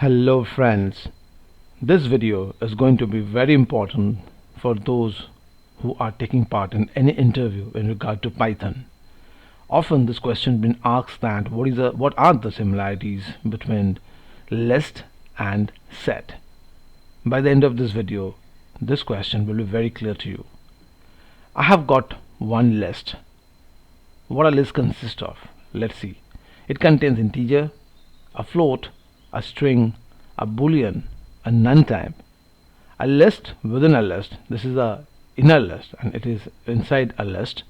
Hello friends, this video is going to be very important for those who are taking part in any interview in regard to Python. Often this question has been asked that what are the similarities between list and set. By the end of this video, this question will be very clear to you. I have got one list. What a list consists of? Let's see. It contains integer, a float, a string, a boolean, a none type, a list within a list. This is a inner list and it is inside a list.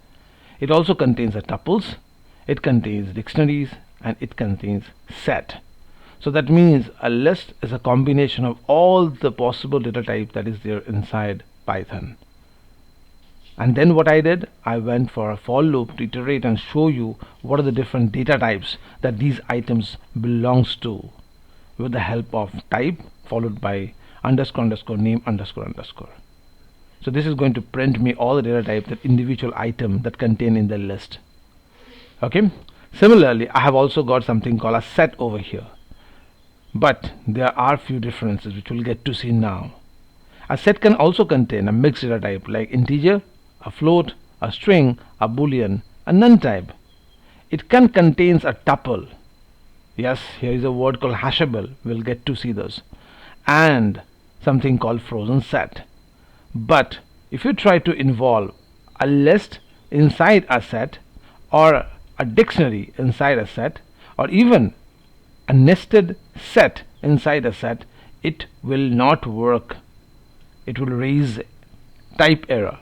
It also contains a tuples, it contains dictionaries, and it contains set. So that means a list is a combination of all the possible data type that is there inside Python. And then what I did, I went for a for loop to iterate and show you what are the different data types that these items belongs to, with the help of type followed by underscore underscore name underscore underscore. So this is going to print me all the data type, that individual item that contain in the list. Okay. Similarly, I have also got something called a set over here, but there are few differences which we'll get to see now. A set can also contain a mixed data type like integer, a float, a string, a boolean, a none type. It can contains a tuple. Yes, here is a word called hashable. We'll get to see this. And something called frozen set. But if you try to involve a list inside a set, or a dictionary inside a set, or even a nested set inside a set, it will not work. It will raise type error.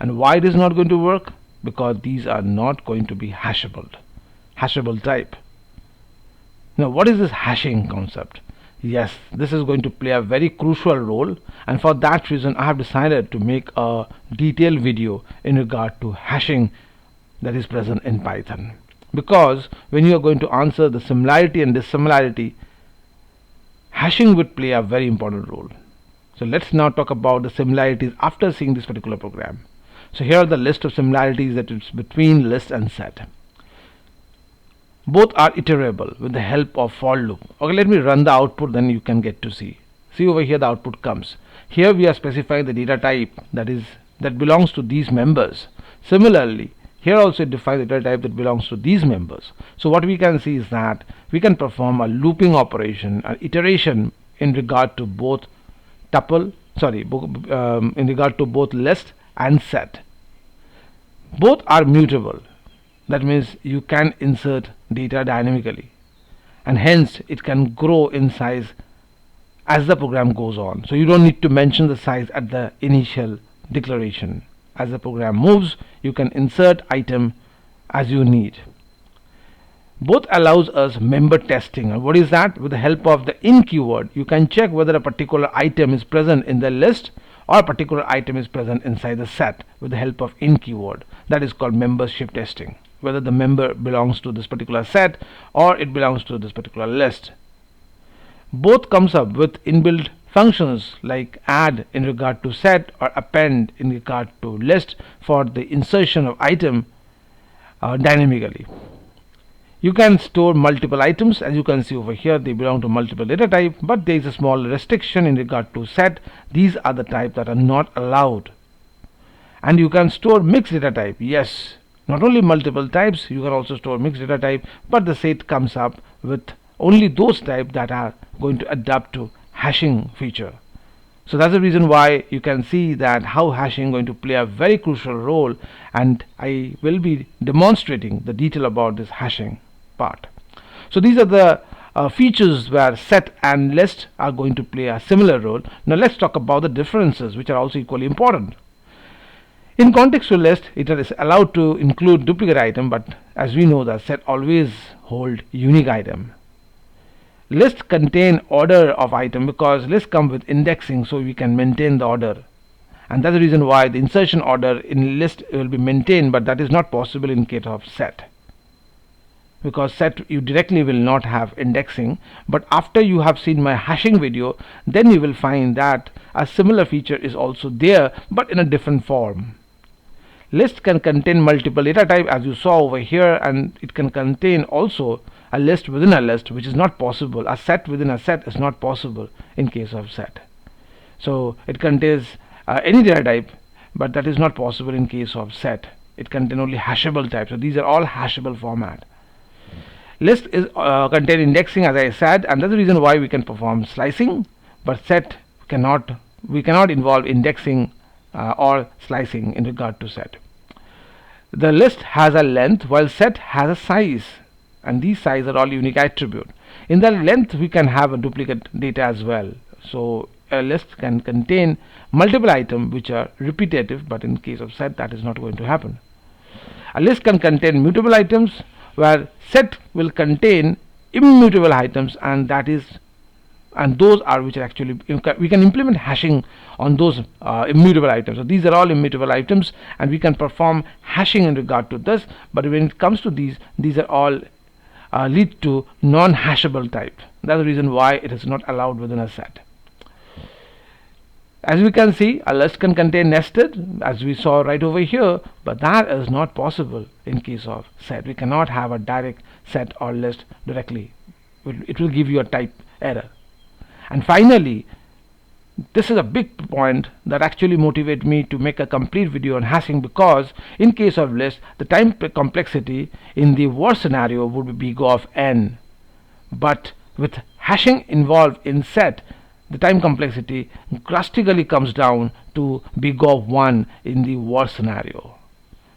And why it is not going to work? Because these are not going to be hashable type. Now what is this hashing concept? Yes, this is going to play a very crucial role, and for that reason I have decided to make a detailed video in regard to hashing that is present in Python. Because when you are going to answer the similarity and dissimilarity, hashing would play a very important role. So let's now talk about the similarities after seeing this particular program. So here are the list of similarities that is between list and set. Both are iterable with the help of for loop. Okay, let me run the output, then you can get to see. See over here the output comes. Here we are specifying the data type that belongs to these members. Similarly, here also it defines the data type that belongs to these members. So what we can see is that we can perform a looping operation, an iteration in regard to both in regard to both list and set. Both are mutable. That means you can insert data dynamically, and hence it can grow in size as the program goes on. So you don't need to mention the size at the initial declaration. As the program moves, you can insert item as you need. Both allows us member testing. And what is that? With the help of the in keyword, you can check whether a particular item is present in the list or a particular item is present inside the set with the help of in keyword. That is called membership testing, whether the member belongs to this particular set or it belongs to this particular list. Both comes up with inbuilt functions like add in regard to set or append in regard to list for the insertion of item dynamically. You can store multiple items. As you can see over here, they belong to multiple data type, but there is a small restriction in regard to set. These are the types that are not allowed. And you can store mixed data type. Yes, not only multiple types, you can also store mixed data type, but the set comes up with only those types that are going to adapt to hashing feature. So that's the reason why you can see that how hashing is going to play a very crucial role, and I will be demonstrating the detail about this hashing part. So these are the features where set and list are going to play a similar role. Now let's talk about the differences, which are also equally important. In context to list, it is allowed to include duplicate item, but as we know that set always hold unique item. List contain order of item because list come with indexing, so we can maintain the order, and that's the reason why the insertion order in list will be maintained, but that is not possible in case of set, because set you directly will not have indexing. But after you have seen my hashing video, then you will find that a similar feature is also there, but in a different form. List can contain multiple data type, as you saw over here, and it can contain also a list within a list, which is not possible. A set within a set is not possible in case of set. So it contains any data type, but that is not possible in case of set. It contains only hashable types. So these are all hashable format. List is contain indexing, as I said, and that's the reason why we can perform slicing, but set cannot. We cannot involve indexing or slicing in regard to set. The list has a length while set has a size, and these size are all unique attribute. In the length we can have a duplicate data as well. So a list can contain multiple items which are repetitive, but in case of set that is not going to happen. A list can contain mutable items, where set will contain immutable items, and those are which are actually we can implement hashing on those immutable items. So these are all immutable items, and we can perform hashing in regard to this. But when it comes to these are all lead to non-hashable type. That's the reason why it is not allowed within a set. As we can see, a list can contain nested, as we saw right over here, but that is not possible in case of set. We cannot have a direct set or list directly. It will give you a type error. And finally, this is a big point that actually motivated me to make a complete video on hashing, because in case of list, the time complexity in the worst scenario would be big of n, but with hashing involved in set, the time complexity drastically comes down to big of 1 in the worst scenario.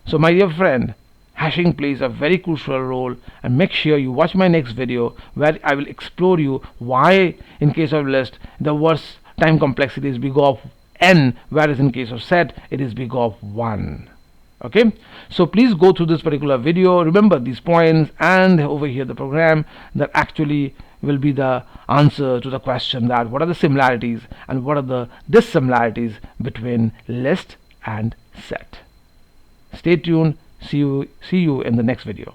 So my dear friend, hashing plays a very crucial role, and make sure you watch my next video where I will explore you why in case of list the worst time complexity is big of n, whereas in case of set it is big of 1. Okay, so please go through this particular video, remember these points, and over here the program that actually will be the answer to the question that what are the similarities and what are the dissimilarities between list and set. Stay tuned. See you in the next video.